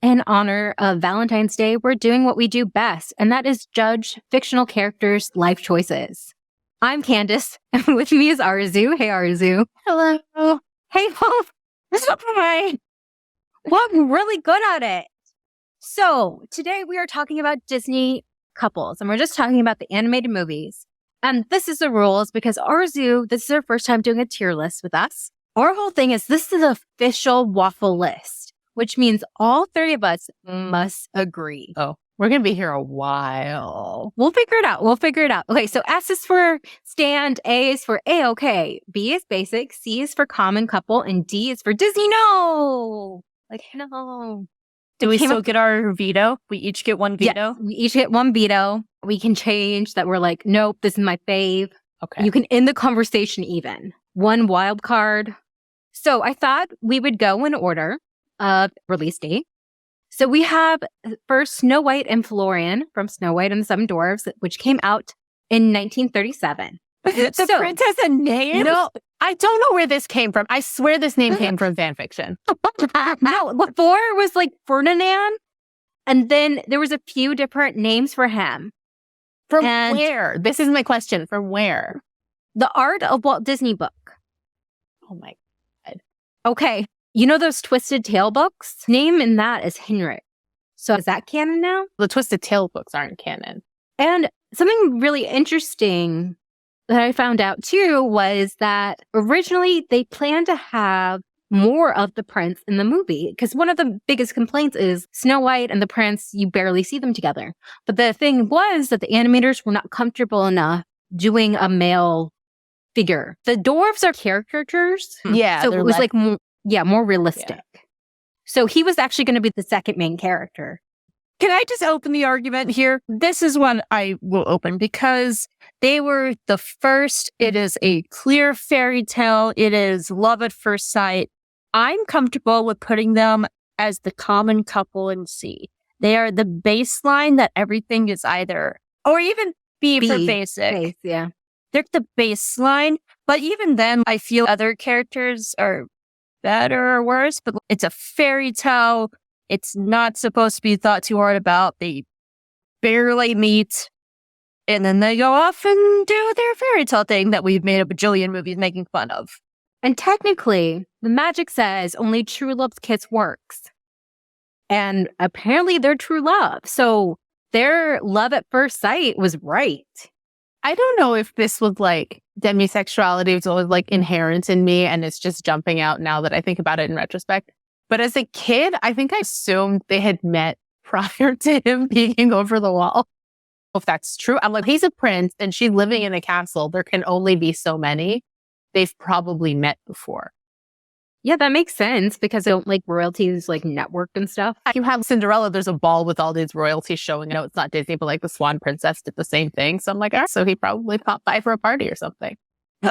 in honor of Valentine's Day, we're doing what we do best, and that is judge fictional characters' life choices. I'm Candace, and with me is Arzu. Hey, Arzu. Hello. Hey, Hope. Hi. Well, I'm really good at it. So today we are talking about Disney couples, and we're just talking about the animated movies. And this is the rules because Arzu, this is her first time doing a tier list with us. Our whole thing is this is an official waffle list, which means all three of us must agree. Oh, we're going to be here a while. We'll figure it out. Okay, so S is for stand, A is for A-okay, B is basic, C is for common couple, and D is for Disney no. Like, no. Do we still get our veto? We each get one veto? Yeah, we each get one veto. We can change that. We're like, nope, this is my fave. Okay. You can end the conversation even. One wild card. So I thought we would go in order of release date. So we have first Snow White and Florian from Snow White and the Seven Dwarfs, which came out in 1937. The princess and name? No, I don't know where this came from. I swear this name came from fan fiction. No, before it was like Ferdinand, and then there was a few different names for him. From where? This is my question. From where? The Art of Walt Disney book. Oh my God. Okay. You know those Twisted Tail books? Name in that is Henrik. So is that canon now? The Twisted Tail books aren't canon. And something really interesting that I found out too was that originally they planned to have more of the prince in the movie because one of the biggest complaints is Snow White and the prince, you barely see them together. But the thing was that the animators were not comfortable enough doing a male figure. The dwarves are caricatures. Yeah. So it was like more realistic. Yeah. So he was actually going to be the second main character. Can I just open the argument here? This is one I will open because they were the first. It is a clear fairy tale. It is love at first sight. I'm comfortable with putting them as the common couple in C. They are the baseline that everything is either, or even B for basic. Base, yeah. They're the baseline. But even then, I feel other characters are better or worse, but it's a fairy tale. It's not supposed to be thought too hard about. They barely meet, and then they go off and do their fairy tale thing that we've made a bajillion movies making fun of. And technically, the magic says only true love's kiss works. And apparently they're true love. So their love at first sight was right. I don't know if this was like demisexuality was always like inherent in me and it's just jumping out now that I think about it in retrospect. But as a kid, I think I assumed they had met prior to him peeking over the wall. If that's true, I'm like, he's a prince and she's living in a castle. There can only be so many. They've probably met before. Yeah, that makes sense because like royalties like networked and stuff. You have Cinderella, there's a ball with all these royalties showing. I know it's not Disney, but like the Swan Princess did the same thing. So I'm like, all right, so he probably popped by for a party or something.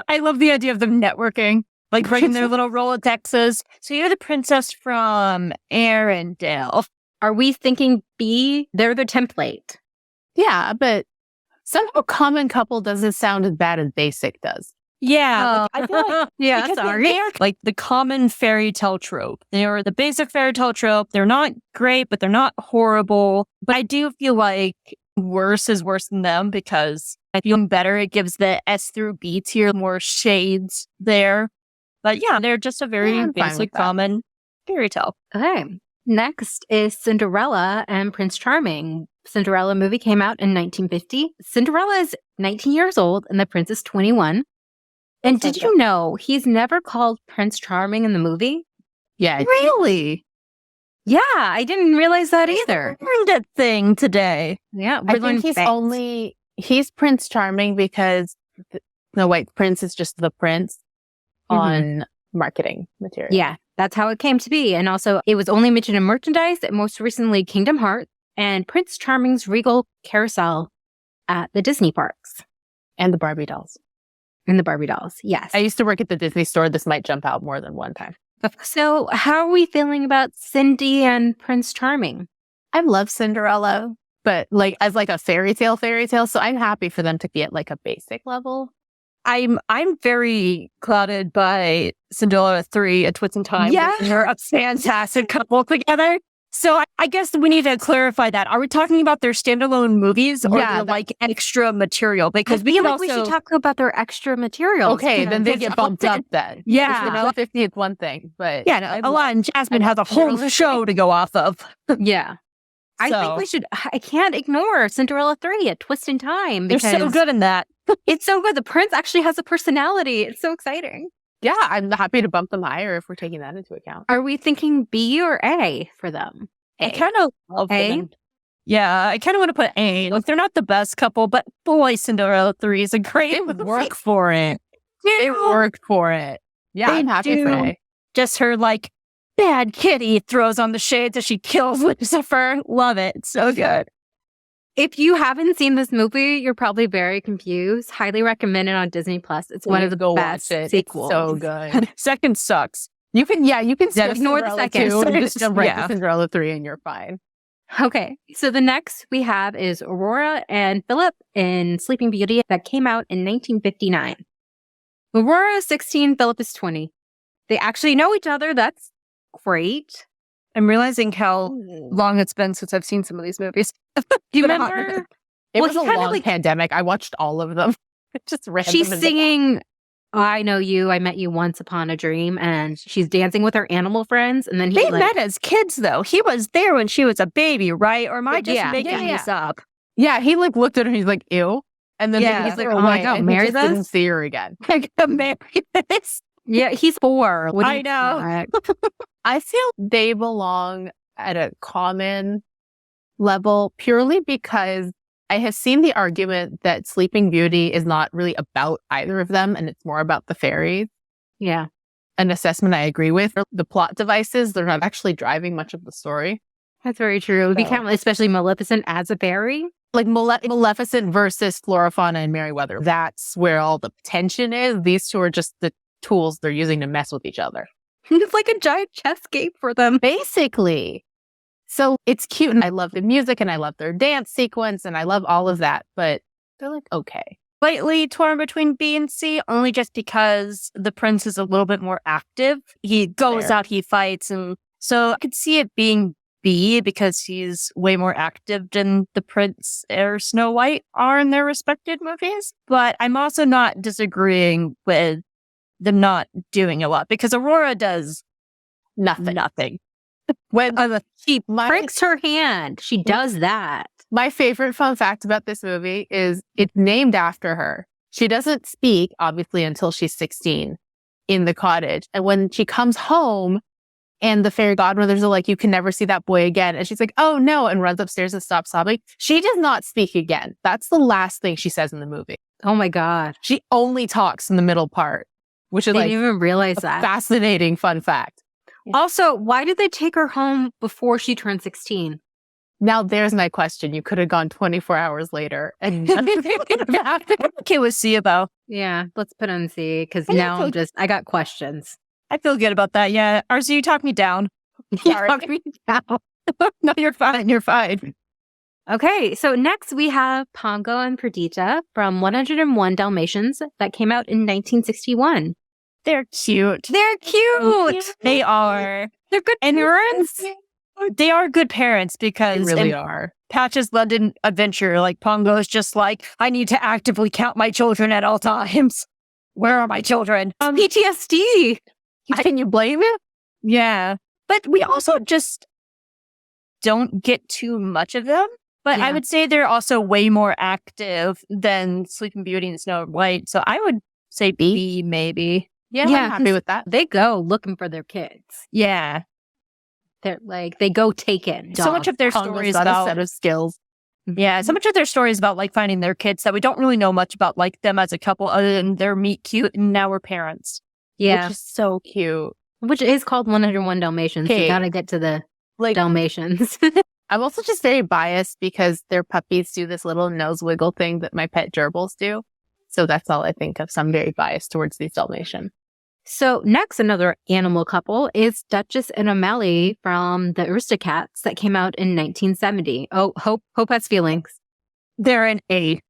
I love the idea of them networking, like bringing their little Rolodexes. So you're the princess from Arendelle. Are we thinking B? They're the template. Yeah, but somehow common couple doesn't sound as bad as basic does. Yeah. I feel like, yeah, sorry. They're like the common fairy tale trope. They are the basic fairy tale trope. They're not great, but they're not horrible. But I do feel like worse is worse than them because I feel better. It gives the S through B tier more shades there. But yeah, they're just a very basic, common fairy tale. Okay. Next is Cinderella and Prince Charming. Cinderella movie came out in 1950. Cinderella is 19 years old and the prince is 21. And did you know he's never called Prince Charming in the movie? Yeah. Really? Yeah, I didn't realize that either. I learned a thing today. Yeah, I think he's Prince Charming because the white prince is just the prince on marketing material. Yeah, that's how it came to be. And also, it was only mentioned in merchandise, most recently Kingdom Hearts and Prince Charming's Regal Carousel at the Disney parks. And the Barbie dolls. And the Barbie dolls, yes. I used to work at the Disney store. This might jump out more than one time. So how are we feeling about Cindy and Prince Charming? I love Cinderella, but like as like a fairy tale. So I'm happy for them to be at like a basic level. I'm very clouded by Cinderella 3, A Twist in Time. Yeah. They're a fantastic couple together. So I guess we need to clarify that. Are we talking about their standalone movies or Yeah, their like extra material? Because I feel like we should talk about their extra materials. Okay, then they get bumped up then. Yeah. Cinderella 50th one thing, but Yeah, no, Aladdin and Jasmine has a whole show to go off of. Yeah. I think we should. I can't ignore Cinderella 3, A Twist in Time. They're so good in that. It's so good. The prince actually has a personality. It's so exciting. yeah, I'm happy to bump them higher if we're taking that into account. Are we thinking B or A for them? I kind of love A? them. Yeah, I kind of want to put A. Like, they're not the best couple, but boy, Cinderella 3 is a great They movie. work for it. They worked for it. Yeah, They I'm happy for do. A. Just her, like, bad kitty throws on the shades as she kills Lucifer. Love it. It's so good. If you haven't seen this movie, you're probably very confused. Highly recommend it on Disney Plus. It's one of the Go best watch it. sequels. It's so good. Second sucks. You can skip ignore the Cinderella second. 2 and just jump right Yeah. to Cinderella 3 and you're fine. Okay, so the next we have is Aurora and Phillip in Sleeping Beauty that came out in 1959. Aurora is 16, Phillip is 20. They actually know each other. That's great. I'm realizing how long it's been since I've seen some of these movies. Do you remember? It Well, was a he kinda long like- pandemic. I watched all of them. Just random. She's singing I Know You, I Met You Once Upon a Dream, and she's dancing with her animal friends. And then he They like, met as kids, though. He was there when she was a baby, right? Or am I just Yeah. making Yeah. this up? Yeah, he like looked at her and he's like, ew. And then Yeah. he's like, Oh oh my my God, god, marry just didn't this? see her again. I got married this. yeah, he's 4. What do I you know. expect? I feel they belong at a common level purely because I have seen the argument that Sleeping Beauty is not really about either of them and it's more about the fairies. Yeah. An assessment I agree with. The plot devices, they're not actually driving much of the story. That's very true. If you So- count especially Maleficent as a fairy. Like Maleficent versus Florafana and Merryweather. That's where all the tension is. These two are just the tools they're using to mess with each other. It's like a giant chess game for them. Basically. So it's cute and I love the music and I love their dance sequence and I love all of that, but they're like, okay. Slightly torn between B and C, only just because the prince is a little bit more active. He goes Fair. out, he fights, and so I could see it being B because he's way more active than the prince or Snow White are in their respective movies. But I'm also not disagreeing with them not doing a lot because Aurora does nothing. When She My- pricks her hand. She does that. my favorite fun fact about this movie is it's named after her. She doesn't speak, obviously, until she's 16 in the cottage. And when she comes home and the fairy godmothers are like, you can never see that boy again. And she's like, oh no, and runs upstairs and stops sobbing. She does not speak again. That's the last thing she says in the movie. Oh my God. She only talks in the middle part, which is Didn't like even realize a that. fascinating fun fact. Also, why did they take her home before she turned 16? Now there's my question. You could have gone 24 hours later and nothing would have happened. Okay with C though. Yeah, let's put on C because I now feel- I got questions. I feel good about that. Yeah. RZ, you talked me down. Sorry. You talked me down. No, you're fine. You're fine. Okay, so next we have Pongo and Perdita from 101 Dalmatians that came out in 1961. They're cute. They're cute. They are. They're good parents. They are good parents They because really in are. Patch's London Adventure, like Pongo is just like, I need to actively count my children at all times. Where are my children? PTSD. Can you blame it? Yeah. But we also just don't get too much of them. But I Yeah. would say they're also way more active than Sleeping Beauty and Snow White. So I would say B maybe. Yeah, Yeah, I'm happy with that. They go looking for their kids. Yeah. They're like, they go taken. So much of their Pongo's stories got a about set of skills. Yeah, so much of their stories about like finding their kids that we don't really know much about like them as a couple other than they're meet cute and now we're parents. Yeah, Which is so cute. which is called 101 Dalmatians. So Okay. you gotta get to the Like Dalmatians. I'm also just very biased because their puppies do this little nose wiggle thing that my pet gerbils do. So that's all I think of. So I'm very biased towards these Dalmatian. So next, another animal couple is Duchess and O'Malley from the Aristocats that came out in 1970. Oh, Hope has feelings. they're an A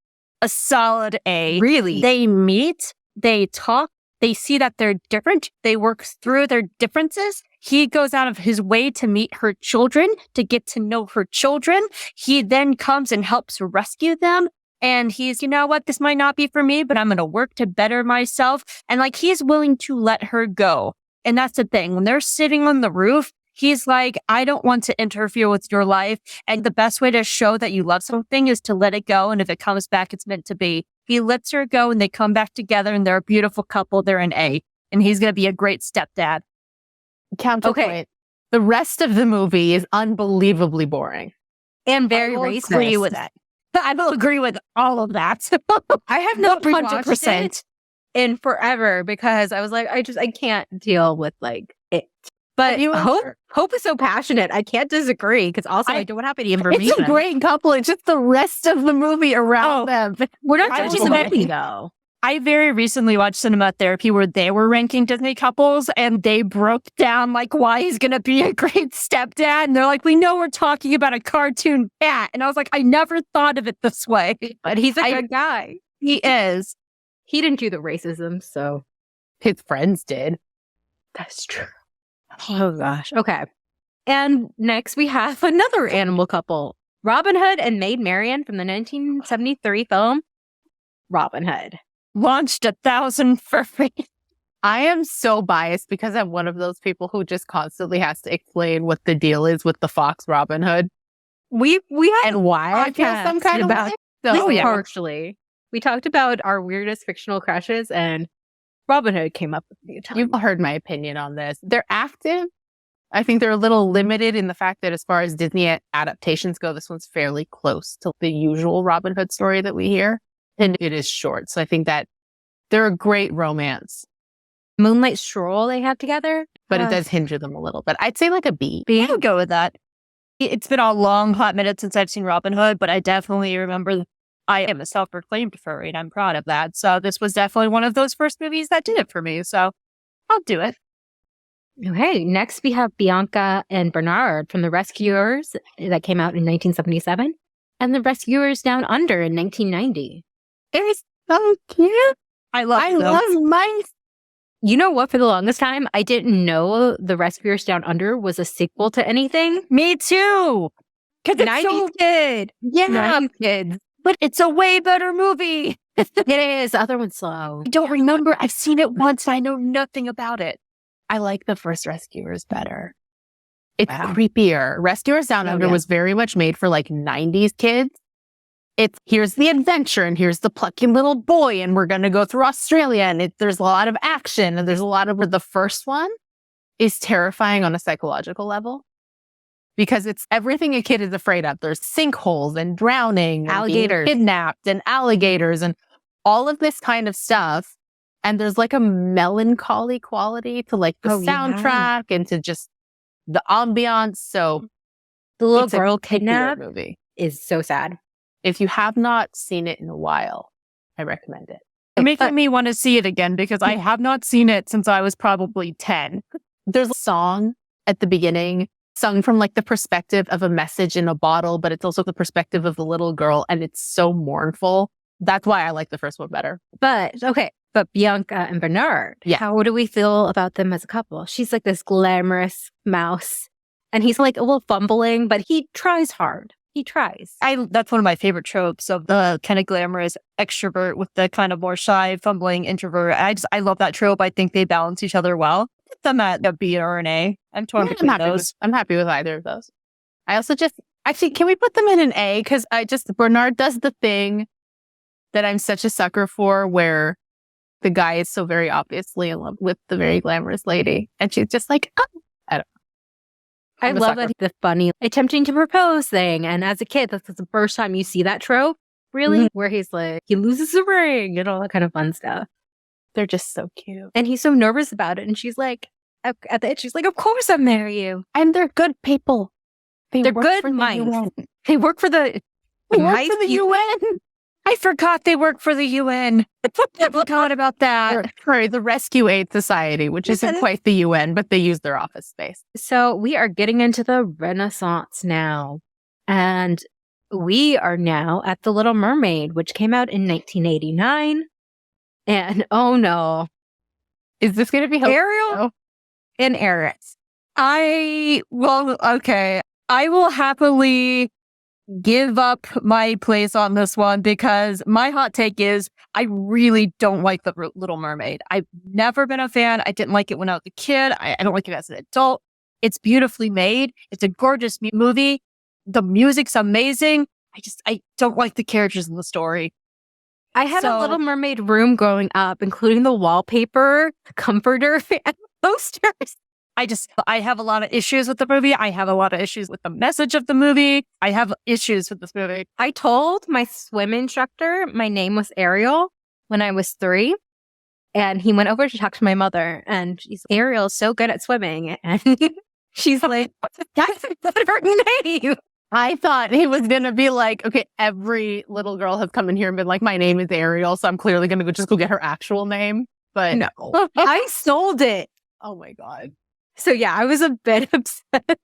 solid A. Really? They meet, they talk, they see that they're different, they work through their differences. He goes out of his way to meet her children, to get to know her children. He then comes and helps rescue them. And he's, you know what, this might not be for me, but I'm going to work to better myself. And like, he's willing to let her go. And that's the thing. When they're sitting on the roof, he's like, I don't want to interfere with your life. And the best way to show that you love something is to let it go. And if it comes back, it's meant to be. He lets her go and they come back together and they're a beautiful couple. They're an A. And he's going to be a great stepdad. Counterpoint. Okay. The rest of the movie is unbelievably boring. And very I will racist. agree with that. I will agree with all of that. I have not 100%. 100% in forever because I was like, I can't deal with like it. But Hope is so passionate. I can't disagree because also I don't have any information. It's a great couple. It's just the rest of the movie around them. We're not I judging the will- movie though. I very recently watched Cinema Therapy where they were ranking Disney couples and they broke down like why he's going to be a great stepdad. And they're like, we know we're talking about a cartoon cat. And I was like, I never thought of it this way. But he's a good guy. He is. He didn't do the racism, so His friends did. that's true. Oh gosh. Okay. And next we have another animal couple, Robin Hood and Maid Marian from the 1973 film Robin Hood. Launched 1,000 for free. I am so biased because I'm one of those people who just constantly has to explain what the deal is with the Fox Robin Hood We had and why I feel some kind of about way. this So, yeah. partially. We talked about our weirdest fictional crushes and Robin Hood came up a few times. You've heard my opinion on this. They're active. I think they're a little limited in the fact that as far as Disney adaptations go, this one's fairly close to the usual Robin Hood story that we hear. And it is short. So I think that they're a great romance, Moonlight Stroll they have together. but it does hinder them a little. But I'd say like a B. I would go with that. It's been a long hot minute since I've seen Robin Hood, but I definitely remember I am a self-proclaimed furry and I'm proud of that. So this was definitely one of those first movies that did it for me. So I'll do it. Okay, next we have Bianca and Bernard from The Rescuers that came out in 1977 and The Rescuers Down Under in 1990. It's so cute. I love mice. You know what? For the longest time, I didn't know The Rescuers Down Under was a sequel to anything. Me too. Because it's 90s so kid. yeah, 90s kids. but it's a way better movie. It is. The other one's slow. I don't remember. I've seen it once. I know nothing about it. I like the first Rescuers better. It's Wow. creepier. Rescuers Down Oh, Under yeah. was very much made for like 90s kids. It's here's the adventure and here's the plucky little boy and we're going to go through Australia and there's a lot of action and there's a lot of the first one is terrifying on a psychological level because it's everything a kid is afraid of. There's sinkholes and drowning, and being Alligators. kidnapped and alligators and all of this kind of stuff. And there's like a melancholy quality to like the Oh, yeah. soundtrack and to just the ambiance. So The little it's a girl creepier kidnapped movie. is so sad. If you have not seen it in a while, I recommend it. You're making me want to see it again because I have not seen it since I was probably 10. There's a song at the beginning sung from like the perspective of a message in a bottle, but it's also the perspective of the little girl. And it's so mournful. That's why I like the first one better. But Bianca and Bernard, Yeah. how do we feel about them as a couple? She's like this glamorous mouse and he's like a little fumbling, but he tries hard. He tries. That's one of my favorite tropes of the kind of glamorous extrovert with the kind of more shy, fumbling introvert. I love that trope. I think they balance each other well. Put them at a B or an A. I'm torn between those. I'm happy with either of those. I also actually, can we put them in an A? Because Bernard does the thing that I'm such a sucker for where the guy is so very obviously in love with the very glamorous lady. And she's just like, oh, I don't know. I I'm a love sucker. that the funny attempting to propose thing. And as a kid, that's the first time you see that trope, really, where he's like, he loses the ring and all that kind of fun stuff. They're just so cute. And he's so nervous about it. And she's like, at the end, she's like, of course I'll marry you. And they're good people. They're work good for the mice. UN. They work for the They work mice for the UN. I forgot they work for the UN. I forgot about that. Sorry, the Rescue Aid Society, which isn't quite the UN, but they use their office space. So we are getting into the Renaissance now. And we are now at The Little Mermaid, which came out in 1989. And oh no, Is this going to be Ariel and Eris. Okay. I will happily give up my place on this one because my hot take is I really don't like the Little Mermaid. I've never been a fan. I didn't like it when I was a kid. I don't like it as an adult. It's beautifully made. It's a gorgeous movie. The music's amazing. I don't like the characters in the story. I had a Little Mermaid room growing up, including the wallpaper, comforter, and posters. I have a lot of issues with the movie. I have a lot of issues with the message of the movie. I have issues with this movie. I told my swim instructor my name was Ariel when I was 3. And he went over to talk to my mother. And she's Ariel's so good at swimming. And she's like, that's a better name. I thought he was going to be like, okay, every little girl has come in here and been like, my name is Ariel, so I'm clearly going to just go get her actual name. But no, I sold it. Oh my God. So yeah, I was a bit upset.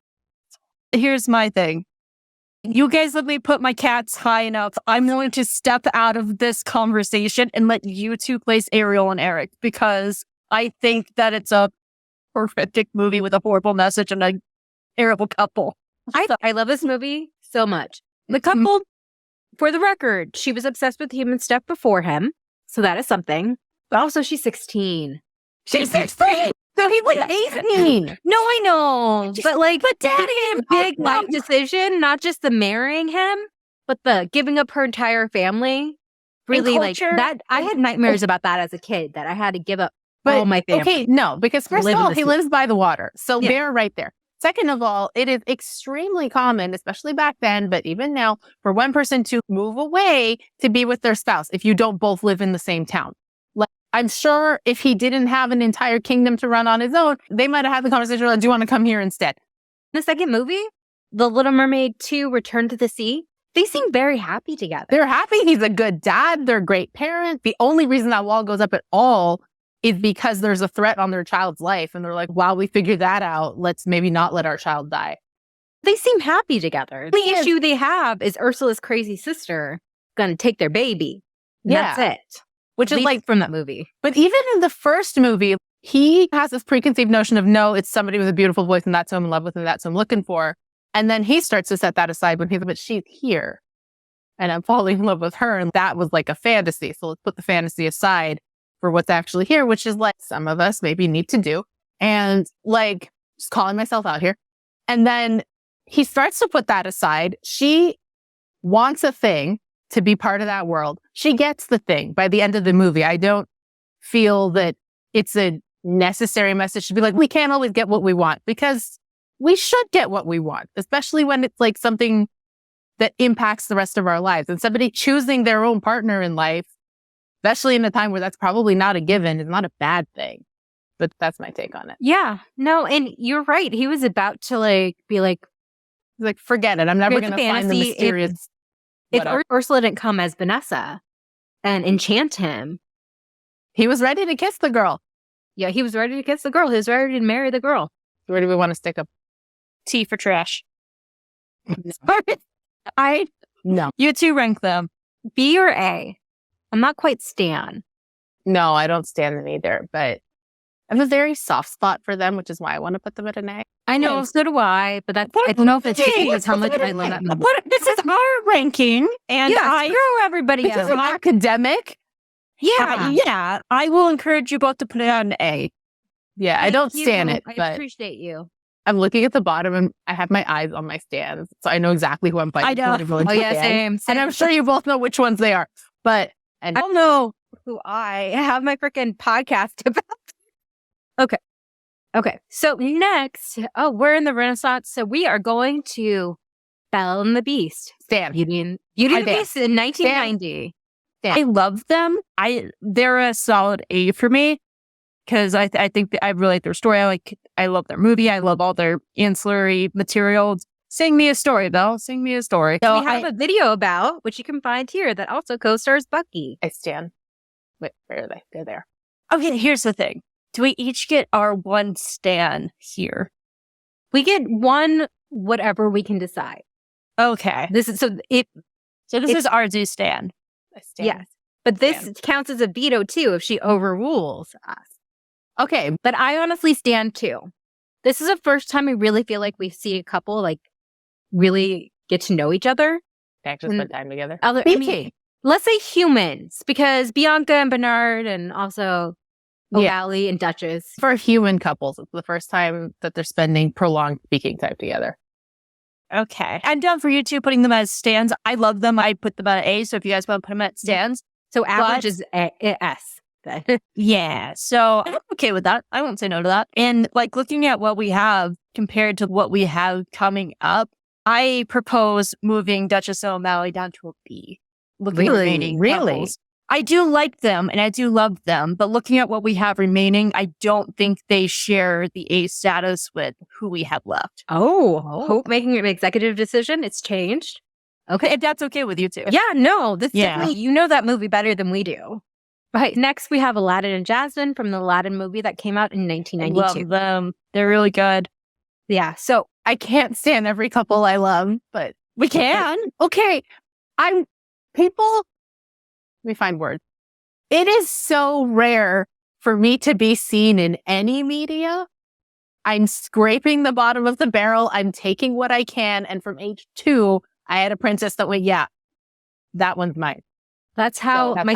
Here's my thing. You guys let me put my cats high enough. I'm going to step out of this conversation and let you two place Ariel and Eric because I think that it's a horrific movie with a horrible message and a terrible couple. I love this movie so much. The couple, for the record, she was obsessed with human stuff before him. So that is something. But also she's 16. She's 16! So he was 18. No, I know. But daddy, a big life decision, not just the marrying him, but the giving up her entire family. Really like that. I had nightmares about that as a kid, that I had to give up all my family. Okay, no, because first of all, he lives by the water. So they're right there. Second of all, it is extremely common, especially back then, but even now, for one person to move away to be with their spouse if you don't both live in the same town. Like, I'm sure if he didn't have an entire kingdom to run on his own, they might have had the conversation like, do you want to come here instead? The second movie, The Little Mermaid 2, Return to the Sea, they seem very happy together. They're happy. He's a good dad. They're a great parent. The only reason that wall goes up at all is because there's a threat on their child's life. And they're like, while we figure that out, let's maybe not let our child die. They seem happy together. The issue they have is Ursula's crazy sister going to take their baby. That's it. Which is like from that movie. But even in the first movie, he has this preconceived notion of, no, it's somebody with a beautiful voice and that's who I'm in love with and that's who I'm looking for. And then he starts to set that aside when he's like, but she's here and I'm falling in love with her. And that was like a fantasy. So let's put the fantasy aside for what's actually here, which is like some of us maybe need to do. And like, just calling myself out here. And then he starts to put that aside. She wants a thing to be part of that world. She gets the thing by the end of the movie. I don't feel that it's a necessary message to be like, we can't always get what we want, because we should get what we want, especially when it's like something that impacts the rest of our lives. And somebody choosing their own partner in life, especially in a time where that's probably not a given, is not a bad thing. But that's my take on it. Yeah. No, and you're right. He was about to be like, forget it. I'm never going to find the mysterious. If Ursula didn't come as Vanessa and enchant him. He was ready to kiss the girl. Yeah, he was ready to kiss the girl. He was ready to marry the girl. Where do we want to stick up? T for trash. No. You two rank them. B or A? I'm not quite stan. No, I don't stan them either, but I have a very soft spot for them, which is why I want to put them at an A. I know, so do I, but I don't know if it's because how much I love that movie. This is our ranking, and screw everybody else. It's academic. Yeah, I will encourage you both to put it on an A. Yeah, I don't stan it, I but appreciate you. I'm looking at the bottom and I have my eyes on my stands, so I know exactly who I'm fighting. I know. Oh yeah, same. And I'm sure you both know which ones they are. But I don't know who I have my freaking podcast about. Okay. So next, we're in the Renaissance, so we are going to Belle and the Beast. Stan. Beauty and the Beast in 1990. Stan. I love them. They're a solid A for me. Because I think that I really like their story. I love their movie. I love all their ancillary materials. Sing me a story, Belle. Sing me a story. So we have a video about, which you can find here, that also co-stars Bucky. I stan. Wait, where are they? They're there. Okay, here's the thing. Do we each get our one stan here? We get one, whatever we can decide. Okay. This is our do stan. I stan. Yes. But this counts as a veto too if she overrules us. Okay, but I honestly stand too. This is the first time I really feel like we see a couple like really get to know each other. They actually spend time together. Let's say humans, because Bianca and Bernard and also O'Malley and Duchess. For human couples, it's the first time that they're spending prolonged speaking time together. Okay. I'm down for you two putting them as stands. I love them. I put them at A, so if you guys want to put them at stands. So average is S. Yeah. So I'm okay with that. I won't say no to that. And like looking at what we have compared to what we have coming up, I propose moving Duchess and O'Malley down to a B. Really? Couples. I do like them and I do love them, but looking at what we have remaining, I don't think they share the A status with who we have left. Hope making an executive decision. It's changed. Okay. If that's okay with you two. Yeah, no, this definitely, you know that movie better than we do. Right. Next, we have Aladdin and Jasmine from the Aladdin movie that came out in 1992. Love them. They're really good. Yeah. So I can't stand every couple I love, but we can. Okay. Let me find words. It is so rare for me to be seen in any media. I'm scraping the bottom of the barrel. I'm taking what I can. And from age 2, I had a princess that went, yeah, that one's mine. That's how my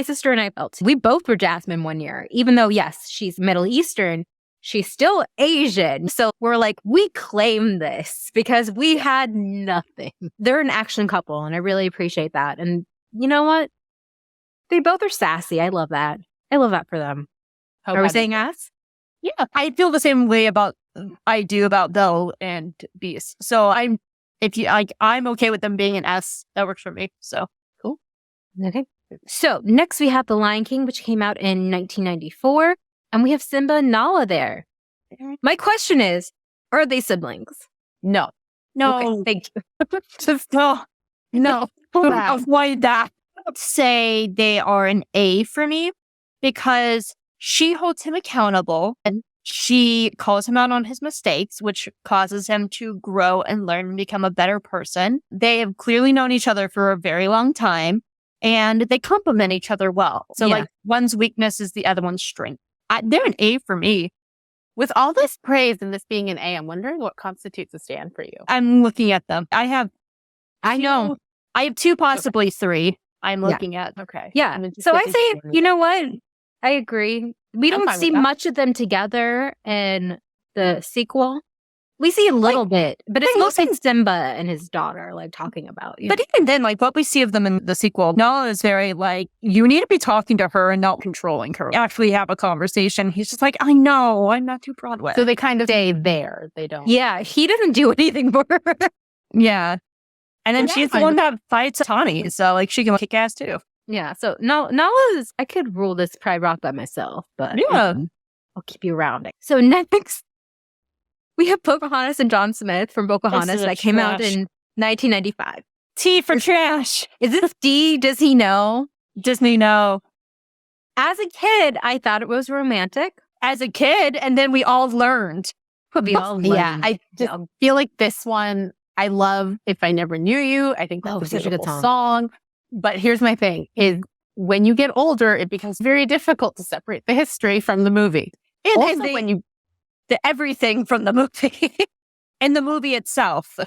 sister and I felt. We both were Jasmine one year, even though, yes, she's Middle Eastern. She's still Asian. So we're like, we claim this because we had nothing. They're an action couple, and I really appreciate that. And you know what? They both are sassy. I love that. I love that for them. Are we saying S? Yeah. I feel the same way about Belle and Beast. So I'm okay with them being an S. That works for me. So cool. Okay. So next we have The Lion King, which came out in 1994. And we have Simba and Nala there. My question is, are they siblings? No. Okay, thank you. Just no. Avoid that. I'd say they are an A for me because she holds him accountable and she calls him out on his mistakes, which causes him to grow and learn and become a better person. They have clearly known each other for a very long time and they complement each other well. So like one's weakness is the other one's strength. They're an A for me. With all this praise and this being an A, I'm wondering what constitutes a stand for you. I'm looking at them. I have 2, possibly 3. I'm looking at. Okay. Yeah. So I say, you know what? I agree. We don't see much of them together in the sequel. We see a little bit, but it's mostly Simba and his daughter, like, talking about. But even then, like, what we see of them in the sequel, Nala is very, like, you need to be talking to her and not controlling her. Actually have a conversation. He's just like, I know, I'm not too Broadway. So they kind of stay there. They don't. Yeah, he doesn't do anything for her. Yeah. And then she's the one that fights Tawny, so, like, she can kick ass, too. Yeah, so Nala's, I could rule this Pride Rock by myself, but I'll keep you rounding. So next, we have Pocahontas and John Smith from Pocahontas that came out in 1995. T for trash. Is this D? Does he know? Disney, no. As a kid, I thought it was romantic. As a kid, and then we all learned. Yeah, I just feel like this one, I love If I Never Knew You. I think that's such a good song. But here's my thing, is when you get older, it becomes very difficult to separate the history from the movie. And also when the everything from the movie and the movie itself.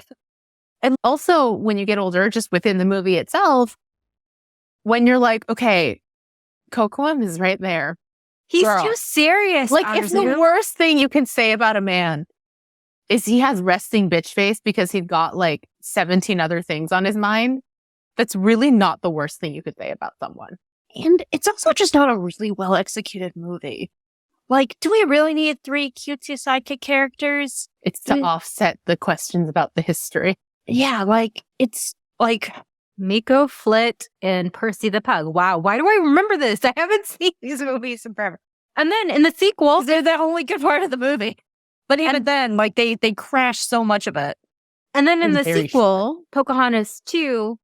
And also when you get older, just within the movie itself, when you're like, okay, Cocoam is right there. He's too serious. Like, if the worst thing you can say about a man is he has resting bitch face because he's got like 17 other things on his mind, that's really not the worst thing you could say about someone. And it's also just not a really well executed movie. Like, do we really need 3 cutesy sidekick characters? It's to offset the questions about the history. Yeah, like, it's like Miko, Flit, and Percy the Pug. Wow, why do I remember this? I haven't seen these movies in forever. And then in the sequel, they're the only good part of the movie. But even then, like, they crash so much of it. And then in the sequel, Pocahontas 2,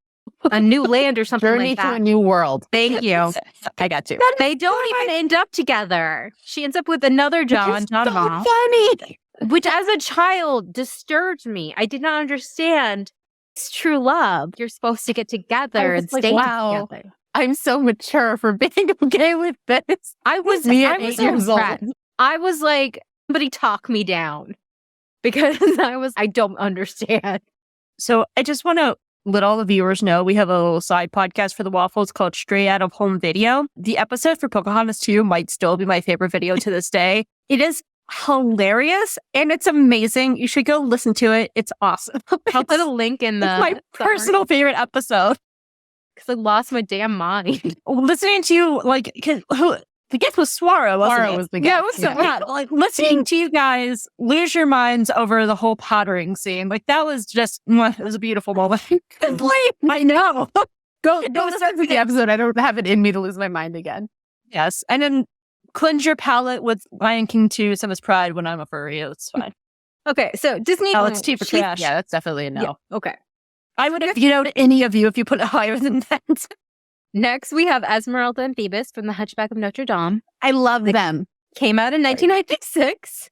A New Land or something Journey like that. to a New World. Thank you. I got you. They don't even end up together. She ends up with another John, not a mom. Funny. Which as a child disturbed me. I did not understand. It's true love. You're supposed to get together and stay together. I'm so mature for being okay with this. I was 8 years old. I was like, Somebody talk me down because I don't understand. So I just want to let all the viewers know we have a little side podcast for the Waffles called Straight Out of Home Video. The episode for Pocahontas 2 might still be my favorite video to this day. It is hilarious and it's amazing. You should go listen to it. It's awesome. I'll put a link in the. It's my personal favorite episode. Because I lost my damn mind. Listening to you, like, the guest was Swara, wasn't Swara it? was the Yeah, it guest, was so bad. Like, listening to you guys lose your minds over the whole pottering scene. Like, that was just, it was a beautiful moment. I know. Go listen to the episode. I don't have it in me to lose my mind again. Yes. And then cleanse your palate with Lion King 2, Simba's Pride when I'm a furry. It's fine. Okay, so Disney. Oh, it's tea for trash. Yeah, that's definitely a no. Yeah, okay. I would have vetoed any of you if you put it higher than that. Next, we have Esmeralda and Phoebus from The Hunchback of Notre Dame. I love them. Came out in 1996.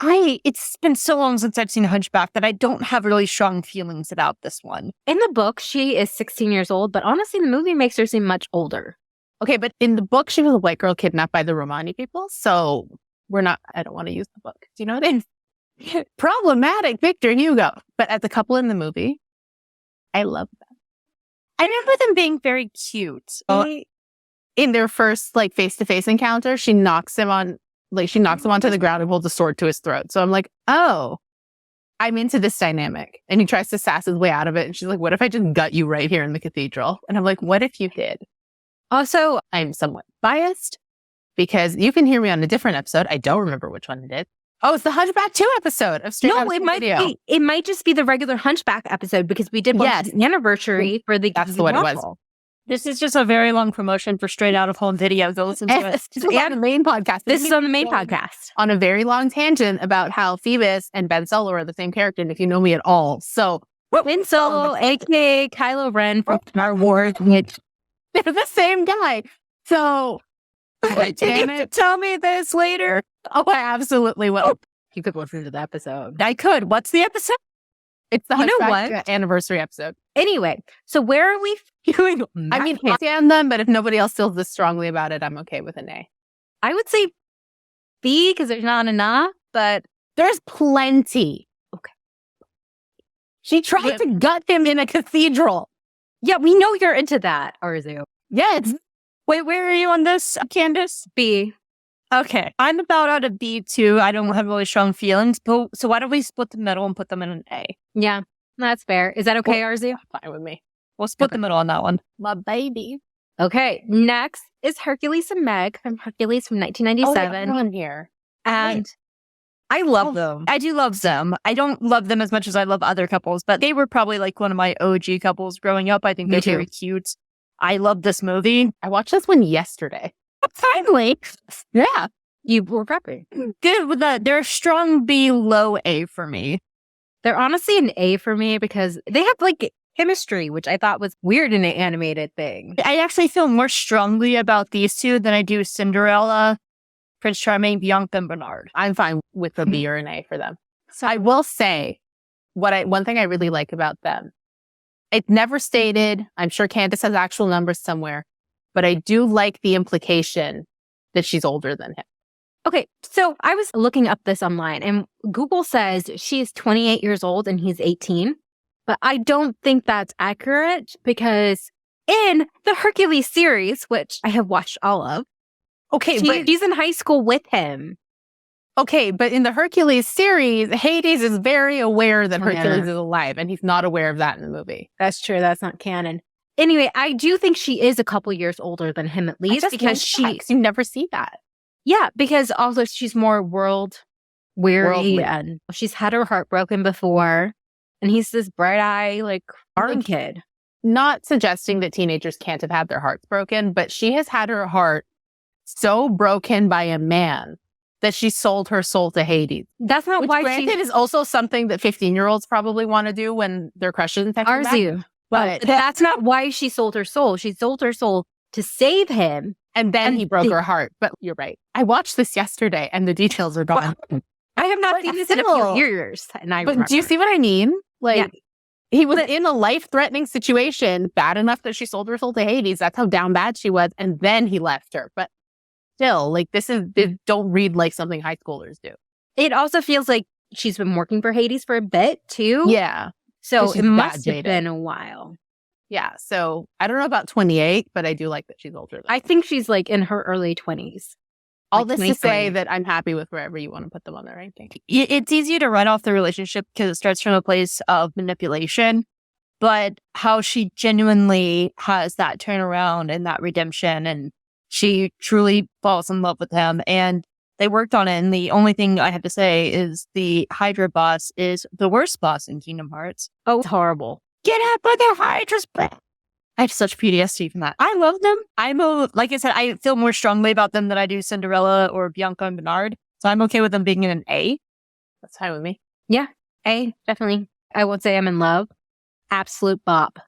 It's been so long since I've seen Hunchback that I don't have really strong feelings about this one. In the book, she is 16 years old, but honestly, the movie makes her seem much older. Okay, but in the book, she was a white girl kidnapped by the Romani people. So I don't want to use the book. Do you know what I mean? Problematic, Victor Hugo. But as a couple in the movie, I love them. I remember them being very cute. In their first like face-to-face encounter, she knocks him onto the ground and holds a sword to his throat. So I'm like, oh, I'm into this dynamic. And he tries to sass his way out of it. And she's like, what if I just gut you right here in the cathedral? And I'm like, what if you did? Also, I'm somewhat biased because you can hear me on a different episode. I don't remember which one it is. Oh, it's the Hunchback 2 episode of Straight Out of Home Video. It might just be the regular Hunchback episode because we did one anniversary for the. That's what it was. This is just a very long promotion for Straight Out of Home Video. Go listen to it. This is on the main podcast. This is on the main podcast. On a very long tangent about how Phoebus and Ben Solo are the same character, and if you know me at all. So, Ben Solo, a.k.a. Kylo Ren from Star Wars. They're the same guy. So, Damn it. Tell me this later. Oh, I absolutely will. You could listen to the episode. I could. What's the episode? It's the Hunchback anniversary episode. Anyway, so where are we feeling? I mean, I stand them, but if nobody else feels this strongly about it, I'm okay with an A. I would say B because there's not enough, but there's plenty. Okay. She tried to gut him in a cathedral. Yeah, we know you're into that, Arzu. Yes. Wait, where are you on this, Candace? B. Okay. I'm about out of B too. I don't have really strong feelings. But, so why don't we split the middle and put them in an A? Yeah, that's fair. Is that okay, Arzu? Fine with me. We'll split the middle on that one. My baby. Okay. Next is Hercules and Meg from Hercules from 1997. Oh, on here. And I love them. I do love them. I don't love them as much as I love other couples, but they were probably like one of my OG couples growing up. I think they're very cute. I love this movie. I watched this one yesterday. Finally. Yeah. You were prepping. Good with that. They're a strong B, low A for me. They're honestly an A for me because they have like chemistry, which I thought was weird in an animated thing. I actually feel more strongly about these two than I do Cinderella, Prince Charming, Bianca, and Bernard. I'm fine with a B or an A for them. So I will say one thing I really like about them. It's never stated. I'm sure Candace has actual numbers somewhere, but I do like the implication that she's older than him. Okay, so I was looking up this online and Google says she is 28 years old and he's 18, but I don't think that's accurate because in the Hercules series, which I have watched all of, she's in high school with him. Okay, but in the Hercules series, Hades is very aware that Hercules is alive, and he's not aware of that in the movie. That's true. That's not canon. Anyway, I do think she is a couple years older than him at least because you never see that. Yeah, because also she's more world weary and she's had her heart broken before, and he's this bright-eyed, like, arm kid. Not suggesting that teenagers can't have had their hearts broken, but she has had her heart so broken by a man that she sold her soul to Hades. That's not why granted is also something that 15-year-olds probably want to do when their crushes and Arzu. But that's not why she sold her soul. She sold her soul to save him. And then he broke her heart. But you're right. I watched this yesterday and the details are gone. I have not seen this in a few years. But do you see what I mean? Like, he was in a life-threatening situation, bad enough that she sold her soul to Hades. That's how down bad she was. And then he left her. But still, like, don't read like something high schoolers do. It also feels like she's been working for Hades for a bit, too. Yeah. So she's it must that have jaded. been a while. Yeah. So I don't know about 28, but I do like that she's older. I think she's like in her early 20s. All like this to say 23. that I'm happy with wherever you want to put them on the ranking. It's easy to write off the relationship because it starts from a place of manipulation, but how she genuinely has that turnaround and that redemption, and she truly falls in love with him, and they worked on it. And the only thing I have to say is the Hydra boss is the worst boss in Kingdom Hearts. Oh, it's horrible. Get out of the Hydra's back. I have such PTSD from that. I love them. Like I said, I feel more strongly about them than I do Cinderella or Bianca and Bernard. So I'm okay with them being in an A. That's fine with me. A, definitely. I would say I'm in love. Absolute bop.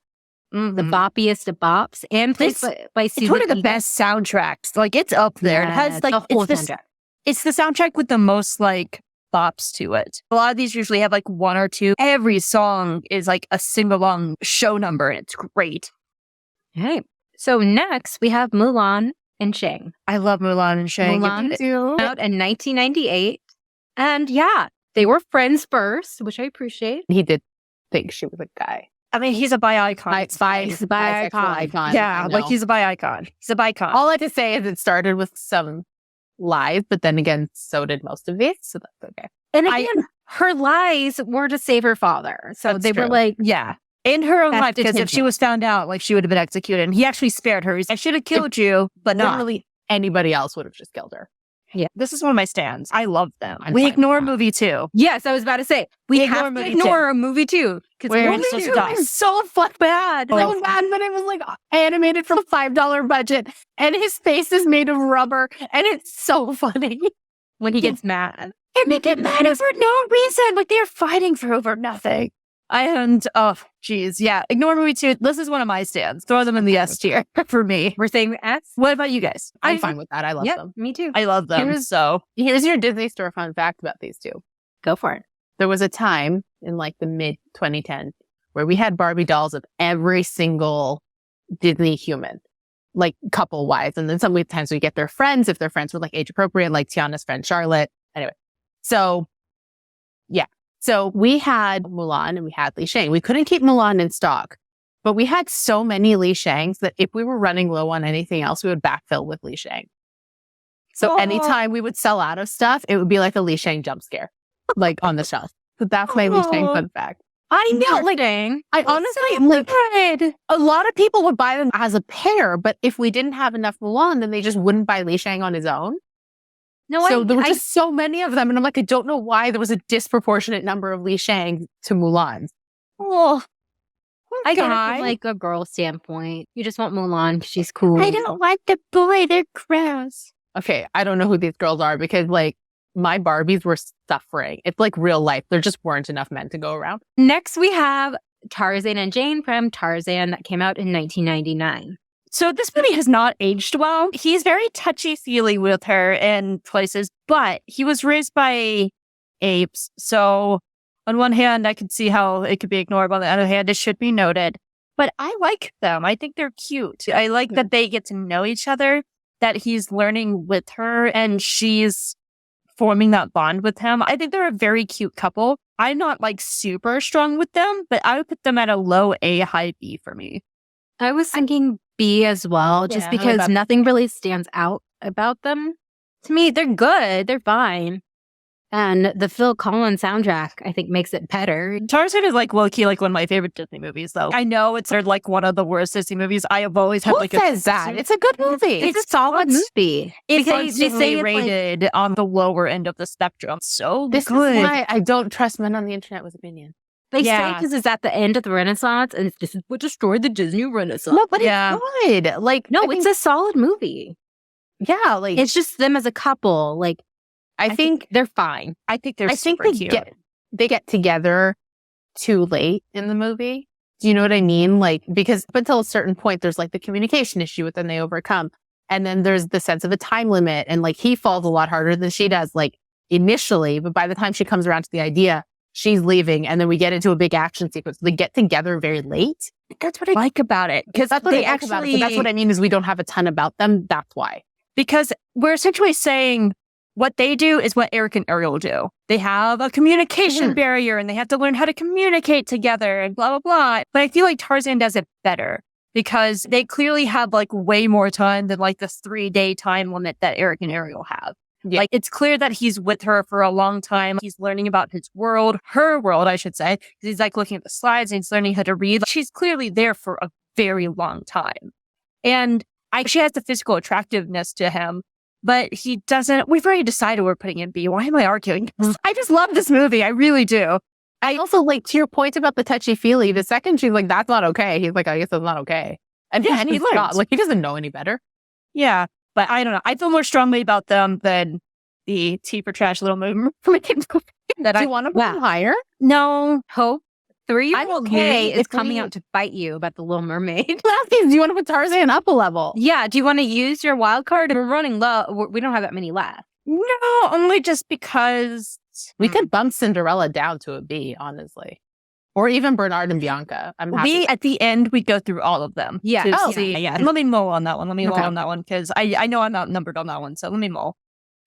Mm-hmm. The boppiest of bops. And played by It's Susan one of the Egan. best soundtracks. Like, it's up there. It has like the whole it's soundtrack. it's the soundtrack with the most like bops to it. A lot of these usually have like one or two. Every song is like a sing-along show number, and it's great. Okay. So next we have Mulan and Shang. I love Mulan and Shang. Mulan out in 1998. And yeah, they were friends first, which I appreciate. He did think she was a guy. I mean, he's a bi-icon. He's a bi-icon. Bisexual icon. Yeah, I like know. he's a bi-icon. He's a bi-con. All I have to say is it started with some lies, but then again, so did most of these. So that's okay. And again, her lies were to save her father. So That's they were true. like, Yeah. In her own That's life, because if detention. she was found out, like, she would have been executed. And he actually spared her. He's, I should have killed you, but not. Literally anybody else would have just killed her. This is one of my stands. I love them. I'm We fine ignore with that. movie too. yes, I was about to say, we Ignore have to movie ignore a movie too. Because Where movie it's so two dumb. is so fuck bad. So bad, but it was like animated from a $5 budget, and his face is made of rubber, and it's so funny. when he gets mad. And they get mad for no reason. Like, they're fighting for over nothing. Yeah. Ignore movie two. This is one of my stands. Throw them in the S tier for me. We're saying S? What about you guys? I'm fine with that. I love Yep, them. me too. I love them. Here's your Disney Store fun fact about these two. Go for it. There was a time in like the mid 2010s where we had Barbie dolls of every single Disney human, like couple wise. And then some times we get their friends if their friends were like age appropriate, like Tiana's friend Charlotte. Anyway, so yeah. So we had Mulan and we had Li Shang. We couldn't keep Mulan in stock, but we had so many Li Shangs that if we were running low on anything else, we would backfill with Li Shang. So anytime we would sell out of stuff, it would be like a Li Shang jump scare, like on the shelf. So that's my Li Shang fun fact. I know. Like, I honestly, like, a lot of people would buy them as a pair, but if we didn't have enough Mulan, then they just wouldn't buy Li Shang on his own. No, So there were just so many of them. And I'm like, I don't know why there was a disproportionate number of Li Shang to Mulan. I get it from like a girl standpoint. You just want Mulan because she's cool. I don't like the boy. They're gross. Okay, I don't know who these girls are because like my Barbies were suffering. It's like real life. There just weren't enough men to go around. Next, we have Tarzan and Jane from Tarzan that came out in 1999. So this movie has not aged well. He's very touchy-feely with her in places, but he was raised by apes. So on one hand, I could see how it could be ignored. On the other hand, it should be noted. But I like them. I think they're cute. I like that they get to know each other, that he's learning with her and she's forming that bond with him. I think they're a very cute couple. I'm not like super strong with them, but I would put them at a low A, high B for me. I was thinking B as well, just Yeah, because nothing really stands out about them. To me, they're good. They're fine. And the Phil Collins soundtrack, I think, makes it better. Tarzan is like low-key like one of my favorite Disney movies, though. I know it's like one of the worst Disney movies. I have always had Who like says that? It's a good movie. It's a solid movie. It's They say it's like- rated on the lower end of the spectrum. So This good. is why I don't trust men on the internet with opinion. They say Yeah. because it's at the end of the Renaissance, and this is what destroyed the Disney Renaissance. No, but Yeah. it's good. Like, No, I it's think- a solid movie. yeah, like It's just them as a couple. Like, I think they're fine. I think they're I think super they cute. get together too late in the movie. Do you know what I mean? Like, because up until a certain point, there's like the communication issue, but then they overcome. And then there's the sense of a time limit. And like, he falls a lot harder than she does, like initially. But by the time she comes around to the idea, she's leaving. And then we get into a big action sequence. They get together very late. That's what I like about it. Because That's what they I like about it. actually, But that's what I mean is we don't have a ton about them. That's why. because we're essentially saying what they do is what Eric and Ariel do. They have a communication barrier and they have to learn how to communicate together and blah, blah, blah. But I feel like Tarzan does it better because they clearly have like way more time than like the 3-day time limit that Eric and Ariel have. Yeah. Like it's clear that he's with her for a long time. He's learning about his world, her world, I should say. He's like looking at the slides and he's learning how to read. She's clearly there for a very long time. And she has the physical attractiveness to him. But he doesn't. We've already decided we're putting in B. Why am I arguing? I just love this movie. I really do. I also like to your point about the touchy-feely. The second she's like, that's not okay. He's like, I guess that's not okay. And yeah, and he learns. Like, he doesn't know any better. Yeah, but I don't know. I feel more strongly about them than the Tea for Trash Little Mermaid. Do you want to put them higher? No. Hope 3 I'm okay is if coming we- out to bite you about the Little Mermaid. Do you want to put Tarzan up a level? Yeah. Do you want to use your wild card? We're running low. We don't have that many left. No, only just because We could bump Cinderella down to a B, honestly. Or even Bernard and Bianca. I'm happy. at the end, we go through all of them. Yeah. to Oh, see. yeah. Let me mull on that one. Okay. On that one because I know I'm outnumbered on that one. So let me mull.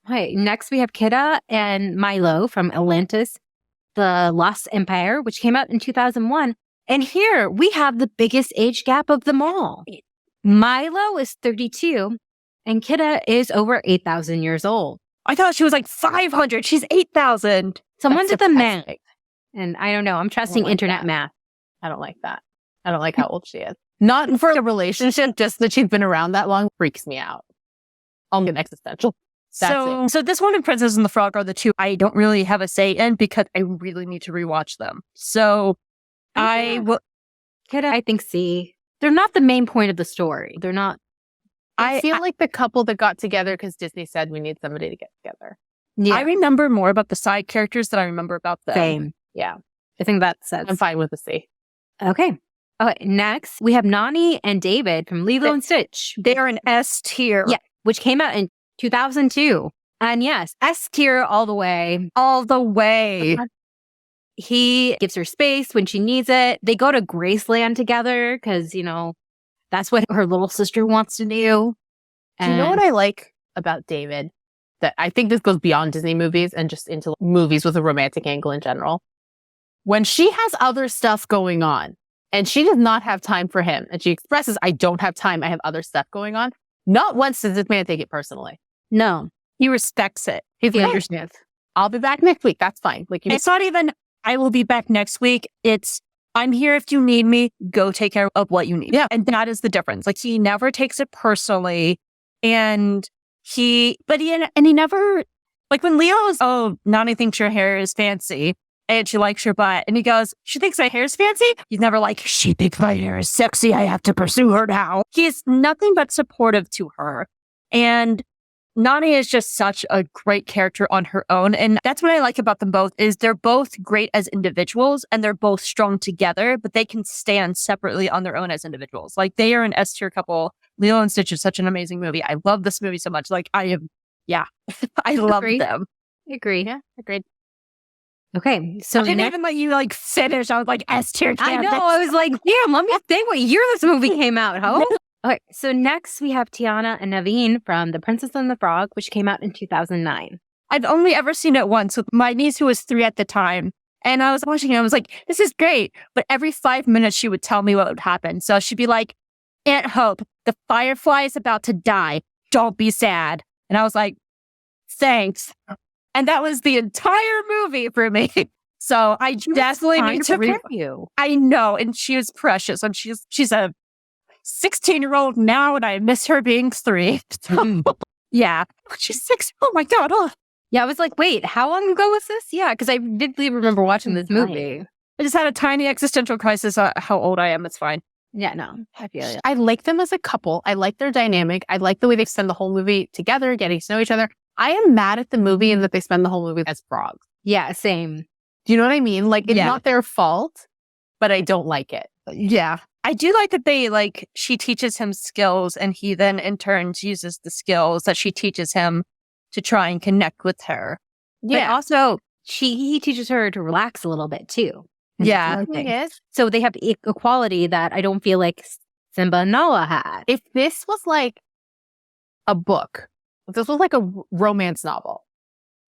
Okay. Next, we have Kida and Milo from Atlantis, The Lost Empire, which came out in 2001. And here we have the biggest age gap of them all. Milo is 32 and Kida is over 8,000 years old. I thought she was like 500. She's 8,000. Someone did the math. Surprising. And I don't know. I'm trusting like internet that. math. I don't like that. I don't like how old she is. Not for a relationship, just that she's been around that long freaks me out. I'll get existential. That's So this one and Princess and the Frog are the two I don't really have a say in because I really need to rewatch them. So I will. Kida, I think C. They're not the main point of the story. They're not. I feel like the couple that got together because Disney said we need somebody to get together. Yeah. I remember more about the side characters than I remember about them. Same. Yeah. I think that says. I'm fine with the C. Okay. Okay. Next, we have Nani and David from Lilo and Stitch. They are an S tier. Yeah, which came out in 2002. And yes, S tier all the way. All the way. He gives her space when she needs it. They go to Graceland together because, that's what her little sister wants to do. Do you know what I like about David? That I think this goes beyond Disney movies and just into movies with a romantic angle in general. When she has other stuff going on and she does not have time for him and she expresses, I don't have time, I have other stuff going on. Not once does this man take it personally. No. He respects it. He's Yeah. understands. I'll be back next week. That's fine. Like It's not even, I will be back next week. It's, I'm here if you need me. Go take care of what you need. Yeah. And that is the difference. Like he never takes it personally. And he never, like when Leo's, oh, Nani thinks your hair is fancy and she likes your butt. And he goes, she thinks my hair is fancy? He's never like, she thinks my hair is sexy. I have to pursue her now. He's nothing but supportive to her. And Nani is just such a great character on her own. And that's what I like about them both is they're both great as individuals and they're both strong together, but they can stand separately on their own as individuals. Like they are an S tier couple. Lilo and Stitch is such an amazing movie. I love this movie so much. Like I love Agreed. them. Agree. Yeah, agreed. Okay. So I didn't next, even let you like finish. I was like S tier. I know. I was like, damn, let me think what year this movie came out. Ho. Okay. So next we have Tiana and Naveen from The Princess and the Frog, which came out in 2009. I've only ever seen it once with my niece who was 3 at the time. And I was watching it. I was like, this is great. But every 5 minutes she would tell me what would happen. So she'd be like, Aunt Hope, the firefly is about to die. Don't be sad. And I was like, thanks. And that was the entire movie for me. So I definitely need to read you. I know. And she is precious. And she's a 16-year-old now. And I miss her being 3. So, yeah. She's 6. Oh my God. Oh. Yeah, I was like, wait, how long ago was this? Yeah, because I vividly remember watching this movie. I just had a tiny existential crisis on how old I am. It's fine. Yeah, no, I feel it. I like them as a couple. I like their dynamic. I like the way they spend the whole movie together, getting to know each other. I am mad at the movie in that they spend the whole movie as frogs. Yeah, same. Do you know what I mean? Like, it's Yeah. not their fault, but I don't like it. Yeah. I do like that she teaches him skills and he then in turn uses the skills that she teaches him to try and connect with her. But also, he teaches her to relax a little bit too. Yeah. Yes. So they have equality that I don't feel like Simba and Nala had. If this was like a book, if this was like a romance novel,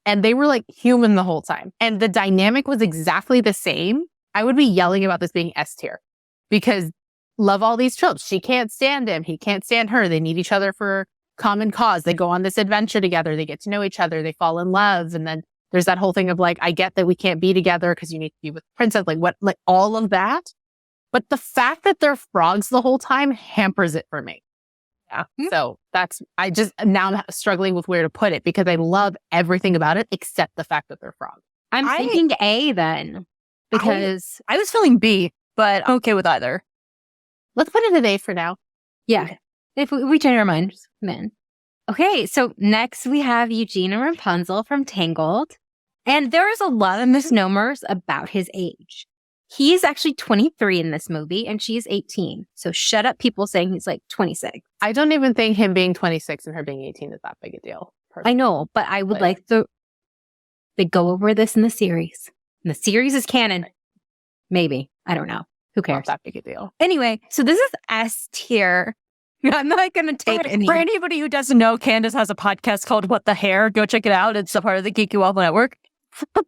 and they were like human the whole time. And the dynamic was exactly the same. I would be yelling about this being S tier because love all these tropes. She can't stand him. He can't stand her. They need each other for common cause. They go on this adventure together. They get to know each other. They fall in love. And then there's that whole thing of like, I get that we can't be together because you need to be with princess, like what, like all of that. But the fact that they're frogs the whole time hampers it for me. Yeah. So now I'm struggling with where to put it because I love everything about it except the fact that they're frogs. I'm thinking A then because I was feeling B, but I'm okay with either. Let's put it at A for now. Yeah. If we change our minds, man. Okay, so next we have Eugene and Rapunzel from Tangled. And there is a lot of misnomers about his age. He is actually 23 in this movie and she's 18. So shut up people saying he's like 26. I don't even think him being 26 and her being 18 is that big a deal. Personally. I know, but I would like they go over this in the series. And the series is canon. Maybe. I don't know. Who cares? Not that big a deal. Anyway, so this is S tier. I'm not going to take any. For anybody who doesn't know, Candace has a podcast called What the Hair. Go check it out. It's a part of the Geeky Waffle Network.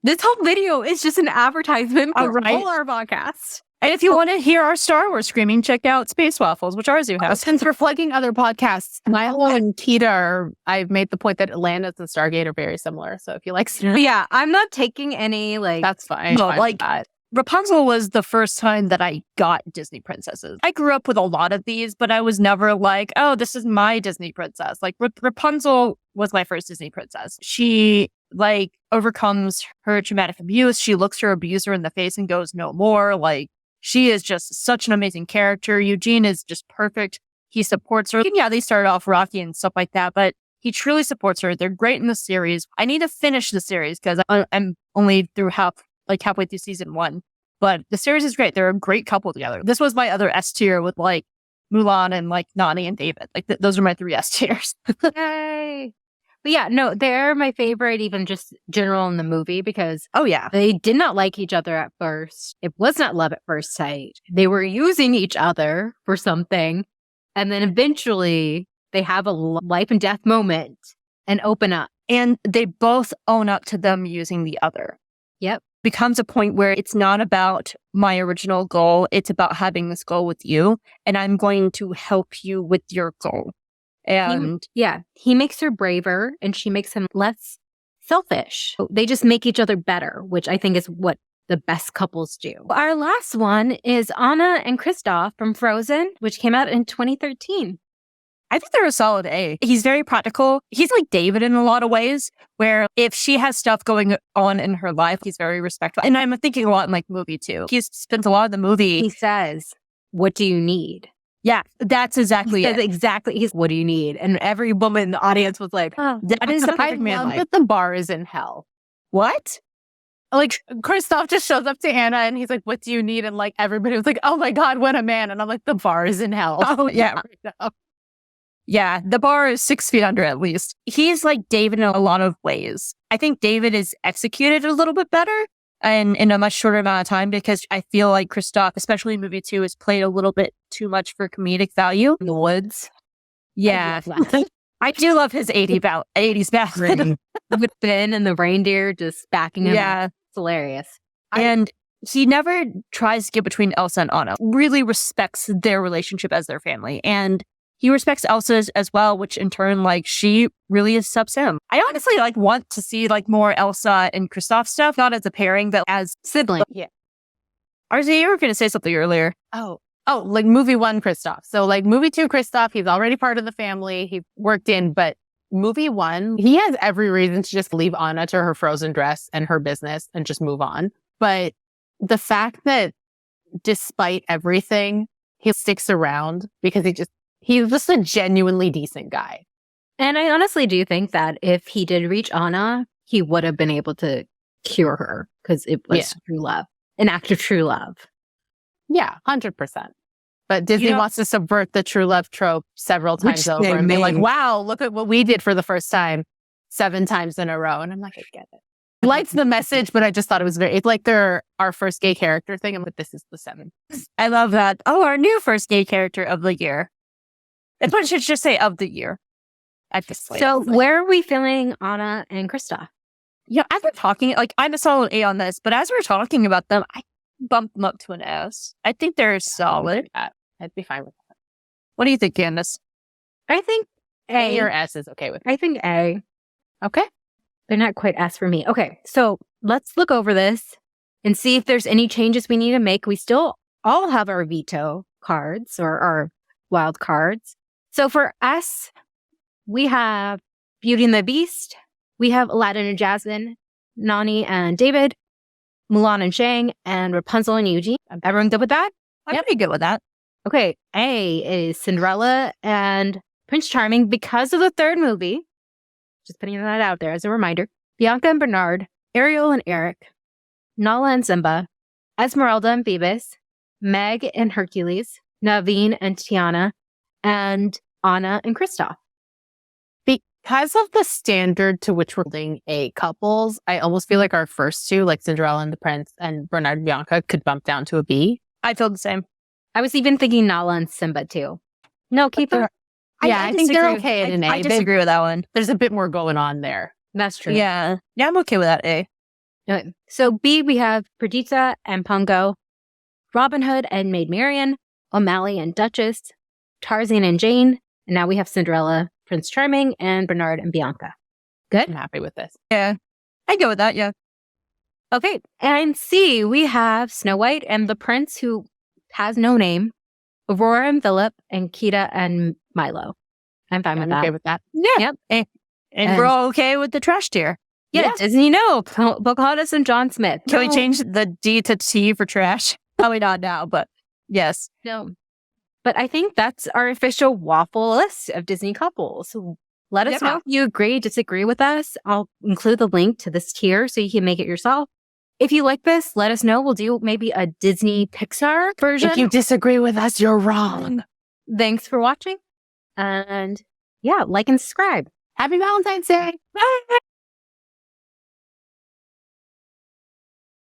This whole video is just an advertisement for all our podcasts. And if you want to hear our Star Wars screaming, check out Space Waffles, which Arzu has. Since we're plugging other podcasts, Milo and Kida I've made the point that Atlantis and Stargate are very similar. So if you like Cinderella, yeah, I'm not taking any that's fine. No, like Rapunzel was the first time that I got Disney princesses. I grew up with a lot of these, but I was never like, oh, this is my Disney princess. Like Rapunzel was my first Disney princess. She like overcomes her traumatic abuse. She looks her abuser in the face and goes no more. Like she is just such an amazing character. Eugene is just perfect. He supports her. And yeah, they started off rocky and stuff like that, but he truly supports her. They're great in the series. I need to finish the series because I'm only through halfway through season 1. But the series is great. They're a great couple together. This was my other S tier with like Mulan and like Nani and David. Like those are my 3 S tiers. Yay. But yeah, no, they're my favorite, even just general in the movie because they did not like each other at first. It was not love at first sight. They were using each other for something. And then eventually they have a life and death moment and open up. And they both own up to them using the other. Yep. Becomes a point where it's not about my original goal. It's about having this goal with you. And I'm going to help you with your goal. And he makes her braver and she makes him less selfish. They just make each other better, which I think is what the best couples do. Our last one is Anna and Kristoff from Frozen, which came out in 2013. I think they're a solid A. He's very practical. He's like David in a lot of ways, where if she has stuff going on in her life, he's very respectful. And I'm thinking a lot in like movie too. He spends a lot of the movie. He says, "What do you need?" Yeah, that's exactly it. Exactly. What do you need? And every woman in the audience was like, that is the perfect man life. But the bar is in hell. What? Like, Kristoff just shows up to Anna and he's like, what do you need? And like, everybody was like, oh my God, what a man. And I'm like, the bar is in hell. Oh, yeah. Yeah, the bar is 6 feet under at least. He's like David in a lot of ways. I think David is executed a little bit better and in a much shorter amount of time because I feel like Kristoff, especially in movie 2, is played a little bit too much for comedic value. In the woods. Yeah. I do love his 80s ballad. With Finn and the reindeer just backing him Yeah. up. It's hilarious. And he never tries to get between Elsa and Anna. Really respects their relationship as their family. And he respects Elsa's as well, which in turn, like, she really accepts him. I honestly, like, want to see, like, more Elsa and Kristoff stuff, not as a pairing, but as Sibling. Yeah. RZ, you were going to say something earlier. Oh, like movie 1, Kristoff. So like movie 2, Kristoff, he's already part of the family. He worked in, but movie 1, he has every reason to just leave Anna to her frozen dress and her business and just move on. But the fact that despite everything, he sticks around because he's just a genuinely decent guy. And I honestly do think that if he did reach Anna, he would have been able to cure her because it was true love, an act of true love. Yeah, 100%. But Disney wants to subvert the true love trope several times over and be like, wow, look at what we did for the first time 7 times in a row. And I'm like, I get it. Liked the message, but I just thought it's like they're our first gay character thing. And this is the 7th. I love that. Oh, our new first gay character of the year. That's what it should just say of the year. So where are we feeling Anna and Kristoff? Yeah, as we're talking, like I'm a solid A on this, but as we're talking about them, I bumped them up to an S. I think they're solid. I'd be fine with that. What do you think, Candace? I think A A. or S is okay with me. I think A. Okay. They're not quite S for me. Okay, so let's look over this and see if there's any changes we need to make. We still all have our veto cards or our wild cards. So for S, we have Beauty and the Beast. We have Aladdin and Jasmine, Nani and David, Mulan and Shang, and Rapunzel and Eugene. Everyone good with that? I'm pretty good with that. Okay, A is Cinderella and Prince Charming because of the third movie. Just putting that out there as a reminder. Bianca and Bernard, Ariel and Eric, Nala and Simba, Esmeralda and Phoebus, Meg and Hercules, Naveen and Tiana, and Anna and Kristoff. Because of the standard to which we're holding A couples, I almost feel like our first two, like Cinderella and the Prince and Bernard and Bianca, could bump down to a B. I feel the same. I was even thinking Nala and Simba too. No, keep them. Yeah, I think they're okay at an A. I disagree with that one. There's a bit more going on there. That's true. Yeah, I'm okay with that A. Okay. So B, we have Perdita and Pongo, Robin Hood and Maid Marian, O'Malley and Duchess, Tarzan and Jane, and now we have Cinderella, Prince Charming, and Bernard and Bianca. Good? I'm happy with this. Yeah, I go with that. Yeah. Okay. And C, we have Snow White and the Prince, who has no name, Aurora and Phillip, and Kida and Milo. I'm fine with I'm that. okay with that. Yeah. Yep. And we're all okay with the trash tier. Yeah, Disney, no. Pocahontas and John Smith. Can we change the D to T for trash? Probably not now, but yes. No. But I think that's our official waffle list of Disney couples. Let us know if you agree, disagree with us. I'll include the link to this tier so you can make it yourself. If you like this, let us know. We'll do maybe a Disney Pixar version. If you disagree with us, you're wrong. Thanks for watching. And yeah, like and subscribe. Happy Valentine's Day. Bye.